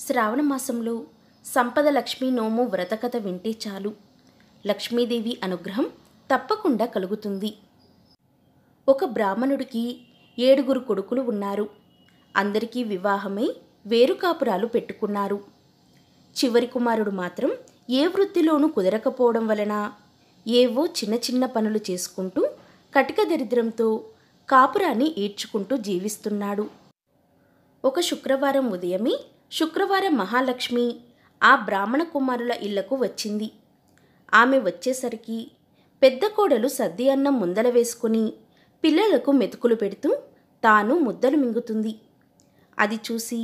శ్రావణ మాసంలో సంపద లక్ష్మీ నోము వ్రతకథ వింటే చాలు లక్ష్మీదేవి అనుగ్రహం తప్పకుండా కలుగుతుంది. ఒక బ్రాహ్మణుడికి 7 కొడుకులు ఉన్నారు. అందరికీ వివాహమై వేరు కాపురాలు పెట్టుకున్నారు. చివరి కుమారుడు మాత్రం ఏ వృత్తిలోనూ కుదరకపోవడం వలన ఏవో చిన్న చిన్న పనులు చేసుకుంటూ కటిక దరిద్రంతో కాపురాన్ని ఈడ్చుకుంటూ జీవిస్తున్నాడు. ఒక శుక్రవారం ఉదయమే శుక్రవార మహాలక్ష్మి ఆ బ్రాహ్మణ కుమారుల ఇళ్లకు వచ్చింది. ఆమె వచ్చేసరికి పెద్ద కోడలు సద్ది అన్నం ముందల వేసుకుని పిల్లలకు మెతుకులు పెడుతూ తాను ముద్దలు మింగుతుంది. అది చూసి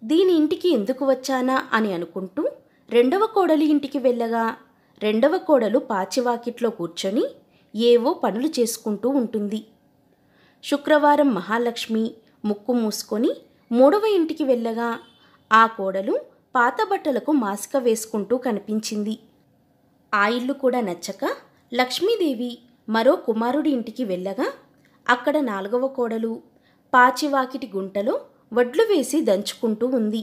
దీని ఇంటికి ఎందుకు వచ్చానా అని అనుకుంటూ రెండవ కోడలి ఇంటికి వెళ్ళగా రెండవ కోడలు పాచివాకిట్లో కూర్చొని ఏవో పనులు చేసుకుంటూ ఉంటుంది. శుక్రవారం మహాలక్ష్మి ముక్కు మూసుకొని మూడవ ఇంటికి వెళ్ళగా ఆ కోడలు పాత బట్టలకు మాసిక వేసుకుంటూ కనిపించింది. ఆ ఇల్లు కూడా నచ్చక లక్ష్మీదేవి మరో కుమారుడి ఇంటికి వెళ్ళగా అక్కడ 4వ కోడలు పాచివాకిటి గుంటలో వడ్లు వేసి దంచుకుంటూ ఉంది.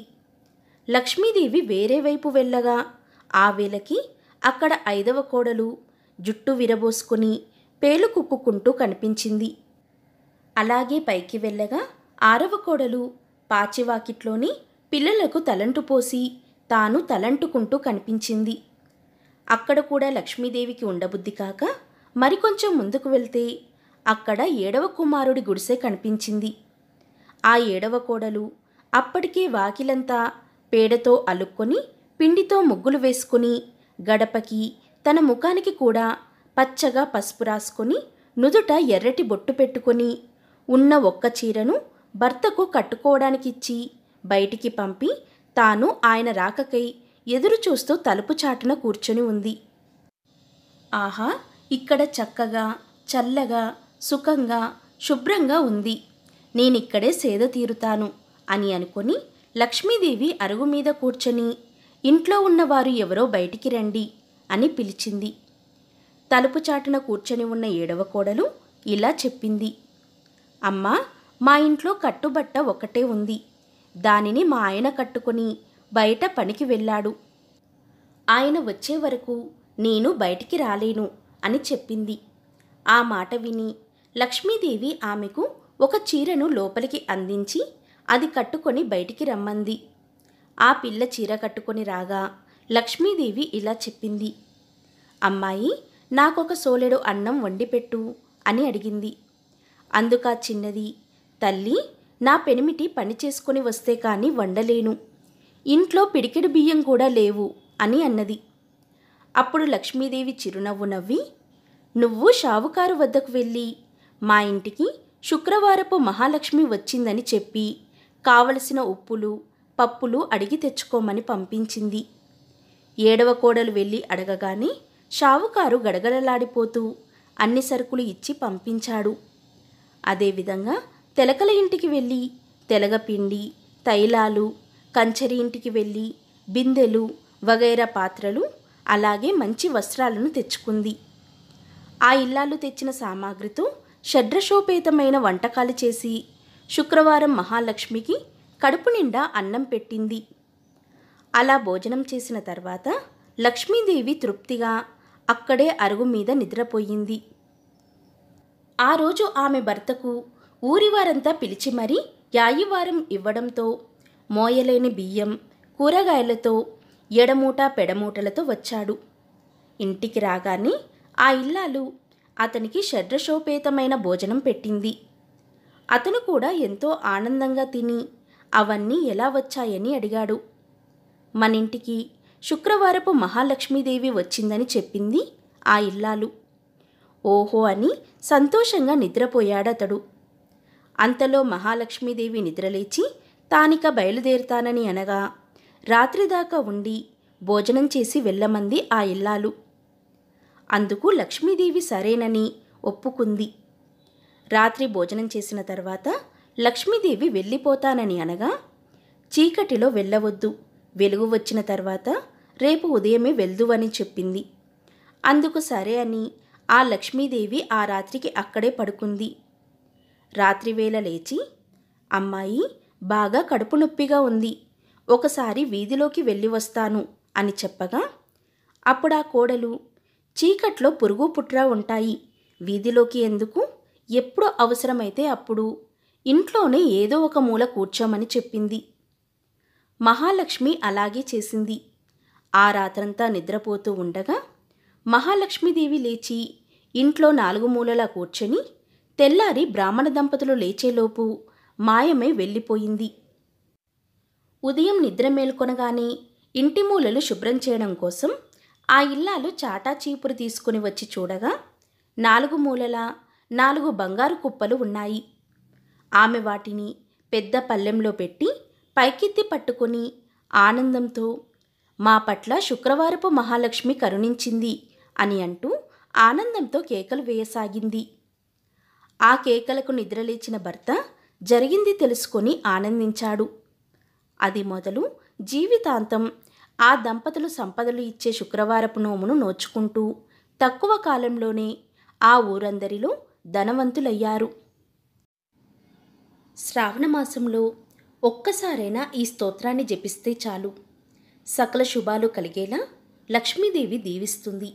లక్ష్మీదేవి వేరే వైపు వెళ్ళగా ఆ వేళకి అక్కడ 5వ కోడలు జుట్టు విరబోసుకుని పేలు కుక్కుకుంటూ కనిపించింది. అలాగే పైకి వెళ్ళగా 6వ కోడలు పాచివాకిట్లోని పిల్లలకు తలంటు పోసి తాను తలంటుకుంటూ కనిపించింది. అక్కడ కూడా లక్ష్మీదేవికి ఉండబుద్ధి కాక మరికొంచెం ముందుకు వెళ్తే అక్కడ 7వ కుమారుడి గుడిసె కనిపించింది. ఆ 7వ కోడలు అప్పటికే వాకిలంతా పేడతో అలుక్కొని పిండితో ముగ్గులు వేసుకుని గడపకి తన ముఖానికి కూడా పచ్చగా పసుపు రాసుకొని నుదుట ఎర్రటి బొట్టు పెట్టుకొని ఉన్న ఒక్క చీరను భర్తకు కట్టుకోవడానికిచ్చి బయటికి పంపి తాను ఆయన రాకకై ఎదురు చూస్తూ తలుపు చాటున కూర్చొని ఉంది. ఆహా, ఇక్కడ చక్కగా చల్లగా సుఖంగా శుభ్రంగా ఉంది, నేనిక్కడే సేద తీరుతాను అని అనుకొని లక్ష్మీదేవి అరుగు మీద కూర్చొని ఇంట్లో ఉన్నవారు ఎవరో బయటికి రండి అని పిలిచింది. తలుపు చాటున కూర్చొని ఉన్న 7వ కోడలు ఇలా చెప్పింది. అమ్మా, మా ఇంట్లో కట్టుబట్ట ఒకటే ఉంది, దానిని మా ఆయన కట్టుకొని బయట పనికి వెళ్ళాడు. ఆయన వచ్చే వరకు నేను బయటికి రాలేను అని చెప్పింది. ఆ మాట విని లక్ష్మీదేవి ఆమెకు ఒక చీరను లోపలికి అందించి అది కట్టుకొని బయటికి రమ్మంది. ఆ పిల్ల చీర కట్టుకొని రాగా లక్ష్మీదేవి ఇలా చెప్పింది. అమ్మాయి, నాకొక సోలెడు అన్నం వండిపెట్టు అని అడిగింది. అందుకా చిన్నది, తల్లి, నా పెనిమిటి పని చేసుకొని వస్తే కానీ వండలేను, ఇంట్లో పిడికెడు బియ్యం కూడా లేవు అని అన్నది. అప్పుడు లక్ష్మీదేవి చిరునవ్వు నవ్వి, నువ్వు షావుకారు వద్దకు వెళ్ళి మా ఇంటికి శుక్రవారపు మహాలక్ష్మి వచ్చిందని చెప్పి కావలసిన ఉప్పులు పప్పులు అడిగి తెచ్చుకోమని పంపించింది. 7వ కోడలు వెళ్ళి అడగగానే షావుకారు గడగడలాడిపోతూ అన్ని సరుకులు ఇచ్చి పంపించాడు. అదేవిధంగా తెలకల ఇంటికి వెళ్ళి తెలగపిండి తైలాలు, కంచరి ఇంటికి వెళ్ళి బిందెలు వగైరా పాత్రలు అలాగే మంచి వస్త్రాలను తెచ్చుకుంది. ఆ ఇల్లాలు తెచ్చిన సామాగ్రితో షడ్రశోపేతమైన వంటకాలు చేసి శుక్రవారం మహాలక్ష్మికి కడుపు నిండా అన్నం పెట్టింది. అలా భోజనం చేసిన తర్వాత లక్ష్మీదేవి తృప్తిగా అక్కడే అరుగు మీద నిద్రపోయింది. ఆ రోజు ఆమె భర్తకు ఊరివారంతా పిలిచి మరీ యాయివారం ఇవ్వడంతో మోయలేని బియ్యం కూరగాయలతో ఎడమూట పెడమూటలతో వచ్చాడు. ఇంటికి రాగానే ఆ ఇల్లాలు అతనికి షడ్రశోపేతమైన భోజనం పెట్టింది. అతను కూడా ఎంతో ఆనందంగా తిని అవన్నీ ఎలా వచ్చాయని అడిగాడు. మనింటికి శుక్రవారపు మహాలక్ష్మీదేవి వచ్చిందని చెప్పింది ఆ ఇల్లాలు. ఓహో అని సంతోషంగా నిద్రపోయాడతడు. అంతలో మహాలక్ష్మీదేవి నిద్రలేచి తానిక బయలుదేరుతానని అనగా రాత్రిదాకా ఉండి భోజనం చేసి వెళ్ళమంది ఆ ఇల్లాలు. అందుకు లక్ష్మీదేవి సరేనని ఒప్పుకుంది. రాత్రి భోజనం చేసిన తర్వాత లక్ష్మీదేవి వెళ్ళిపోతానని అనగా చీకటిలో వెళ్ళవద్దు, వెలుగు వచ్చిన తర్వాత రేపు ఉదయమే వెళ్దువని చెప్పింది. అందుకు సరే అని ఆ లక్ష్మీదేవి ఆ రాత్రికి అక్కడే పడుకుంది. రాత్రివేళ లేచి, అమ్మాయి, బాగా కడుపు నొప్పిగా ఉంది, ఒకసారి వీధిలోకి వెళ్ళి వస్తాను అని చెప్పగా, అప్పుడా కోడలు, చీకట్లో పురుగు పుట్రా ఉంటాయి, వీధిలోకి ఎందుకు, ఎప్పుడు అవసరమైతే అప్పుడు ఇంట్లోనే ఏదో ఒక మూల కూర్చోమని చెప్పింది. మహాలక్ష్మి అలాగే చేసింది. ఆ రాత్రంతా నిద్రపోతూ ఉండగా మహాలక్ష్మీదేవి లేచి ఇంట్లో 4 మూలలా కూర్చొని తెల్లారి బ్రాహ్మణ దంపతులు లేచేలోపు మాయమై వెళ్ళిపోయింది. ఉదయం నిద్ర మేల్కొనగానే ఇంటి మూలలు శుభ్రం చేయడం కోసం ఆ ఇల్లాలు చాటా చీపురు తీసుకుని వచ్చి చూడగా 4 మూలలా 4 బంగారు కుప్పలు ఉన్నాయి. ఆమె వాటిని పెద్ద పళ్ళెంలో పెట్టి పైకెత్తి పట్టుకొని ఆనందంతో, మా పట్ల శుక్రవారపు మహాలక్ష్మి కరుణించింది అని అంటూ ఆనందంతో కేకలు వేయసాగింది. ఆ కేకలకు నిద్రలేచిన భర్త జరిగింది తెలుసుకొని ఆనందించాడు. అది మొదలు జీవితాంతం ఆ దంపతులు సంపదలు ఇచ్చే శుక్రవారపు నోమును నోచుకుంటూ తక్కువ కాలంలోనే ఆ ఊరందరిలో ధనవంతులయ్యారు. శ్రావణ మాసంలో ఒక్కసారైనా ఈ స్తోత్రాన్ని జపిస్తే చాలు, సకల శుభాలు కలిగేలా లక్ష్మీదేవి దీవిస్తుంది.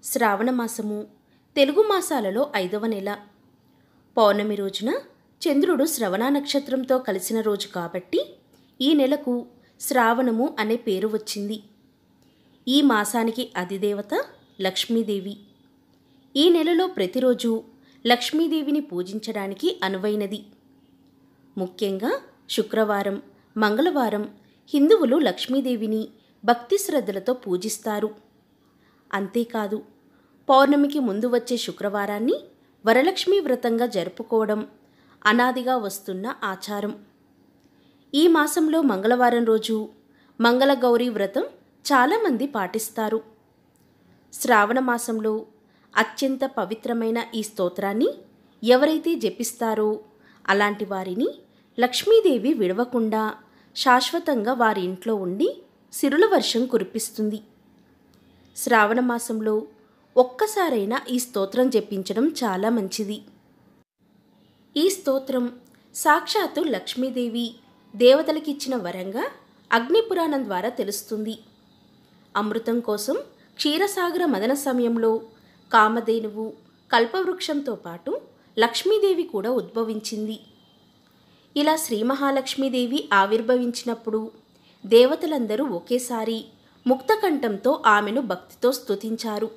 శ్రావణ మాసము తెలుగు మాసాలలో 5వ నెల. పౌర్ణమి రోజున చంద్రుడు శ్రవణ నక్షత్రంతో కలిసిన రోజు కాబట్టి ఈ నెలకు శ్రావణము అనే పేరు వచ్చింది. ఈ మాసానికి అధిదేవత లక్ష్మీదేవి. ఈ నెలలో ప్రతిరోజు లక్ష్మీదేవిని పూజించడానికి అనువైనది. ముఖ్యంగా శుక్రవారం, మంగళవారం హిందువులు లక్ష్మీదేవిని భక్తి శ్రద్ధలతో పూజిస్తారు. అంతేకాదు, పౌర్ణమికి ముందు వచ్చే శుక్రవారాన్ని వరలక్ష్మీ వ్రతంగా జరుపుకోవడం అనాదిగా వస్తున్న ఆచారం. ఈ మాసంలో మంగళవారం రోజు మంగళగౌరీ వ్రతం చాలామంది పాటిస్తారు. శ్రావణ మాసంలో అత్యంత పవిత్రమైన ఈ స్తోత్రాన్ని ఎవరైతే జపిస్తారో అలాంటి వారిని లక్ష్మీదేవి విడవకుండా శాశ్వతంగా వారి ఇంట్లో ఉండి సిరుల వర్షం కురిపిస్తుంది. శ్రావణ మాసంలో ఒక్కసారైనా ఈ స్తోత్రం జపించడం చాలా మంచిది. ఈ స్తోత్రం సాక్షాత్తు లక్ష్మీదేవి దేవతలకిచ్చిన వరంగా అగ్నిపురాణం ద్వారా తెలుస్తుంది. అమృతం కోసం క్షీరసాగర మదన సమయంలో కామధేనువు, కల్పవృక్షంతో పాటు లక్ష్మీదేవి కూడా ఉద్భవించింది. ఇలా శ్రీ మహాలక్ష్మీదేవి ఆవిర్భవించినప్పుడు దేవతలందరూ ఒకేసారి ముక్తకంఠంతో ఆమెను భక్తితో స్తుతించారు.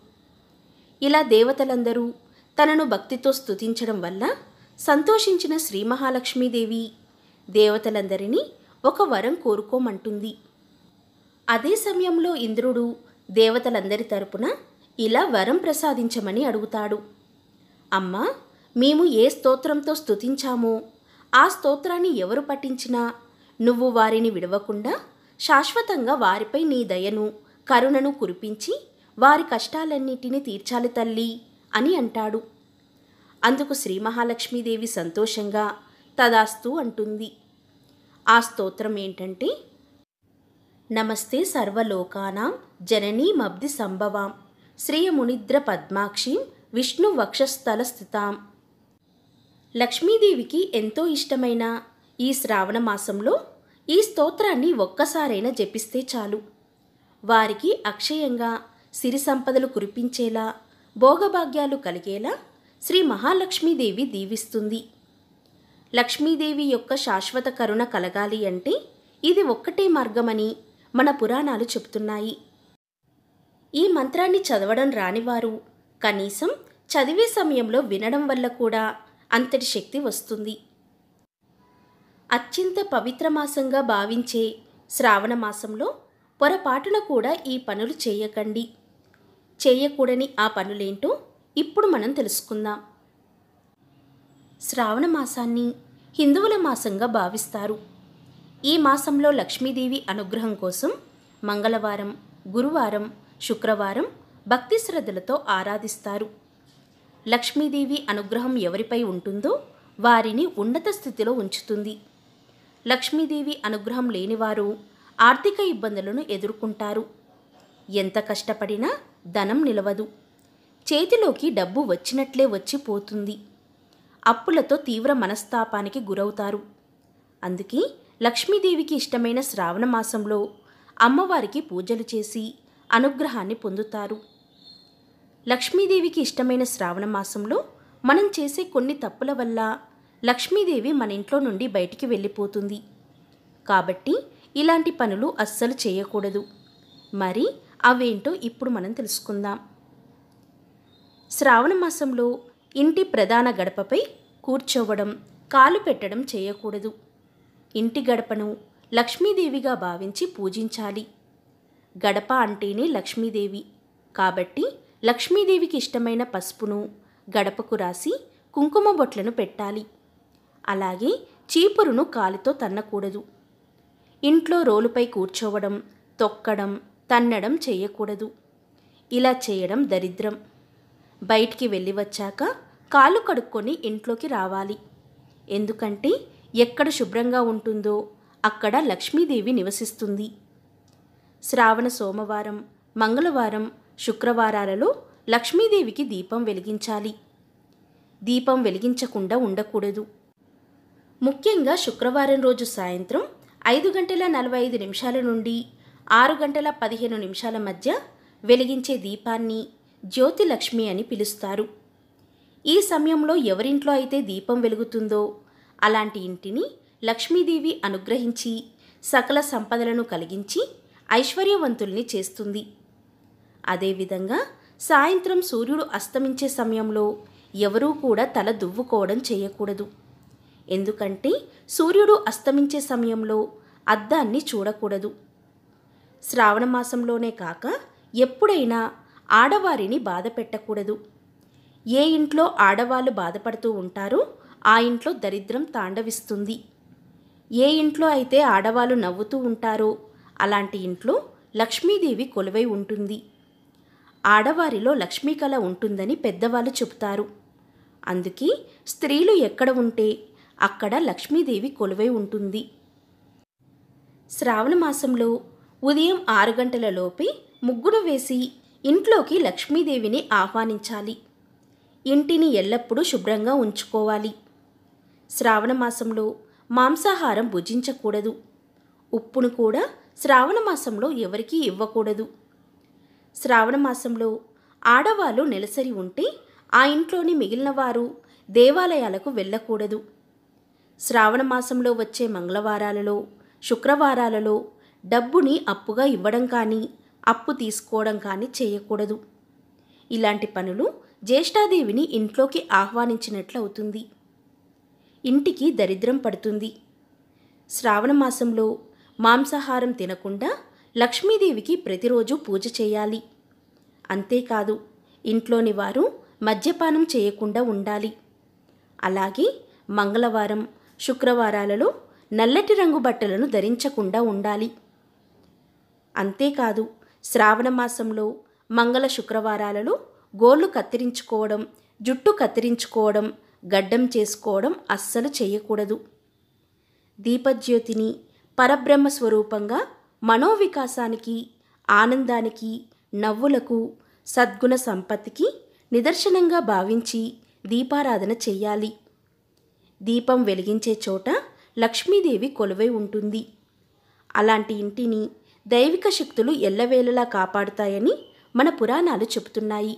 ఇలా దేవతలందరూ తనను భక్తితో స్తుతించడం వల్ల సంతోషించిన శ్రీ మహాలక్ష్మీదేవి దేవతలందరినీ ఒక వరం కోరుకోమంటుంది. అదే సమయంలో ఇంద్రుడు దేవతలందరి తరపున ఇలా వరం ప్రసాదించమని అడుగుతాడు. అమ్మా, మేము ఏ స్తోత్రంతో స్తుతించామో ఆ స్తోత్రాన్ని ఎవరు పఠించినా నువ్వు వారిని విడవకుండా శాశ్వతంగా వారిపై నీ దయను, కరుణను కురిపించి వారి కష్టాలన్నిటినీ తీర్చాలి తల్లి అని అంటాడు. అందుకు శ్రీ మహాలక్ష్మీదేవి సంతోషంగా తదాస్తు అంటుంది. ఆ స్తోత్రం ఏంటంటే, నమస్తే సర్వలోకానాం జననీమబ్ది సంభవాం శ్రియమునిద్ర పద్మాక్షీం విష్ణు వక్షస్థల స్థితాం. లక్ష్మీదేవికి ఎంతో ఇష్టమైన ఈ శ్రావణ మాసంలో ఈ స్తోత్రాన్ని ఒక్కసారైనా జపిస్తే చాలు, వారికి అక్షయంగా సిరి సంపదలు కురిపించేలా, భోగభాగ్యాలు కలిగేలా శ్రీ మహాలక్ష్మీదేవి దీవిస్తుంది. లక్ష్మీదేవి యొక్క శాశ్వత కరుణ కలగాలి అంటే ఇది ఒక్కటే మార్గమని మన పురాణాలు చెబుతున్నాయి. ఈ మంత్రాన్ని చదవడం రానివారు కనీసం చదివే సమయంలో వినడం వల్ల కూడా అంతటి శక్తి వస్తుంది. అత్యంత పవిత్ర మాసంగా భావించే శ్రావణ మాసంలో పొరపాటున కూడా ఈ పనులు చేయకండి. చేయకూడని ఆ పనులేంటో ఇప్పుడు మనం తెలుసుకుందాం. శ్రావణ మాసాన్ని హిందువుల మాసంగా భావిస్తారు. ఈ మాసంలో లక్ష్మీదేవి అనుగ్రహం కోసం మంగళవారం, గురువారం, శుక్రవారం భక్తి శ్రద్ధలతో ఆరాధిస్తారు. లక్ష్మీదేవి అనుగ్రహం ఎవరిపై ఉంటుందో వారిని ఉన్నత స్థితిలో ఉంచుతుంది. లక్ష్మీదేవి అనుగ్రహం లేనివారు ఆర్థిక ఇబ్బందులను ఎదుర్కొంటారు. ఎంత కష్టపడినా ధనం నిలవదు. చేతిలోకి డబ్బు వచ్చినట్లే వచ్చిపోతుంది. అప్పులతో తీవ్ర మనస్తాపానికి గురవుతారు. అందుకే లక్ష్మీదేవికి ఇష్టమైన శ్రావణ మాసంలో అమ్మవారికి పూజలు చేసి అనుగ్రహాన్ని పొందుతారు. లక్ష్మీదేవికి ఇష్టమైన శ్రావణ మాసంలో మనం చేసే కొన్ని తప్పుల వల్ల లక్ష్మీదేవి మన ఇంట్లో నుండి బయటికి వెళ్ళిపోతుంది. కాబట్టి ఇలాంటి పనులు అస్సలు చేయకూడదు. మరి అవేంటో ఇప్పుడు మనం తెలుసుకుందాం. శ్రావణ మాసంలో ఇంటి ప్రధాన గడపపై కూర్చోవడం, కాలు పెట్టడం చేయకూడదు. ఇంటి గడపను లక్ష్మీదేవిగా భావించి పూజించాలి. గడప అంటేనే లక్ష్మీదేవి. కాబట్టి లక్ష్మీదేవికి ఇష్టమైన పసుపును గడపకు రాసి కుంకుమ బొట్లను పెట్టాలి. అలాగే చీపురును కాలితో తన్నకూడదు. ఇంట్లో రోలుపై కూర్చోవడం, తొక్కడం, తన్నడం చేయకూడదు. ఇలా చేయడం దరిద్రం. బయటికి వెళ్ళి వచ్చాక కాళ్ళు కడుక్కొని ఇంట్లోకి రావాలి. ఎందుకంటే ఎక్కడ శుభ్రంగా ఉంటుందో అక్కడ లక్ష్మీదేవి నివసిస్తుంది. శ్రావణ సోమవారం, మంగళవారం, శుక్రవారాలలో లక్ష్మీదేవికి దీపం వెలిగించాలి. దీపం వెలిగించకుండా ఉండకూడదు. ముఖ్యంగా శుక్రవారం రోజు సాయంత్రం 5:45 నుండి 6:15 మధ్య వెలిగించే దీపాన్ని జ్యోతిలక్ష్మి అని పిలుస్తారు. ఈ సమయంలో ఎవరింట్లో అయితే దీపం వెలుగుతుందో అలాంటి ఇంటిని లక్ష్మీదేవి అనుగ్రహించి సకల సంపదలను కలిగించి ఐశ్వర్యవంతుల్ని చేస్తుంది. అదేవిధంగా సాయంత్రం సూర్యుడు అస్తమించే సమయంలో ఎవరూ కూడా తల దువ్వుకోవడం చేయకూడదు. ఎందుకంటే సూర్యుడు అస్తమించే సమయంలో అద్దాన్ని చూడకూడదు. శ్రావణ మాసంలోనే కాక ఎప్పుడైనా ఆడవారిని బాధ పెట్టకూడదు. ఏ ఇంట్లో ఆడవాళ్ళు బాధపడుతూ ఉంటారో ఆ ఇంట్లో దరిద్రం తాండవిస్తుంది. ఏ ఇంట్లో అయితే ఆడవాళ్ళు నవ్వుతూ ఉంటారో అలాంటి ఇంట్లో లక్ష్మీదేవి కొలువై ఉంటుంది. ఆడవారిలో లక్ష్మీ కళ ఉంటుందని పెద్దవాళ్ళు చెబుతారు. అందుకే స్త్రీలు ఎక్కడ ఉంటే అక్కడ లక్ష్మీదేవి కొలువై ఉంటుంది. శ్రావణ మాసంలో ఉదయం 6 గంటల లోపే ముగ్గును వేసి ఇంట్లోకి లక్ష్మీదేవిని ఆహ్వానించాలి. ఇంటిని ఎల్లప్పుడూ శుభ్రంగా ఉంచుకోవాలి. శ్రావణ మాసంలో మాంసాహారం భుజించకూడదు. ఉప్పును కూడా శ్రావణ మాసంలో ఎవరికీ ఇవ్వకూడదు. శ్రావణ మాసంలో ఆడవాళ్ళు నెలసరి ఉంటే ఆ ఇంట్లోని మిగిలిన వారు దేవాలయాలకు వెళ్ళకూడదు. శ్రావణ మాసంలో వచ్చే మంగళవారాలలో, శుక్రవారాలలో డబ్బుని అప్పుగా ఇవ్వడం కానీ అప్పు తీసుకోవడం కానీ చేయకూడదు. ఇలాంటి పనులు జ్యేష్ఠాదేవిని ఇంట్లోకి ఆహ్వానించినట్లు అవుతుంది. ఇంటికి దరిద్రం పడుతుంది. శ్రావణ మాసంలో మాంసాహారం తినకుండా లక్ష్మీదేవికి ప్రతిరోజు పూజ చేయాలి. అంతేకాదు ఇంట్లోని వారు మద్యపానం చేయకుండా ఉండాలి. అలాగే మంగళవారం, శుక్రవారాలలో నల్లటి రంగు బట్టలను ధరించకుండా ఉండాలి. అంతేకాదు శ్రావణ మాసంలో మంగళ శుక్రవారాలలో గోళ్ళు కత్తిరించుకోవడం, జుట్టు కత్తిరించుకోవడం, గడ్డం చేసుకోవడం అస్సలు చేయకూడదు. దీపజ్యోతిని పరబ్రహ్మ స్వరూపంగా మనోవికాసానికి, ఆనందానికి, నవ్వులకు, సద్గుణ సంపత్తికి నిదర్శనంగా భావించి దీపారాధన చెయ్యాలి. దీపం వెలిగించే చోట లక్ష్మీదేవి కొలువై ఉంటుంది. అలాంటి ఇంటిని దైవిక శక్తులు ఎల్లవేళలా కాపాడుతాయని మన పురాణాలు చెబుతున్నాయి.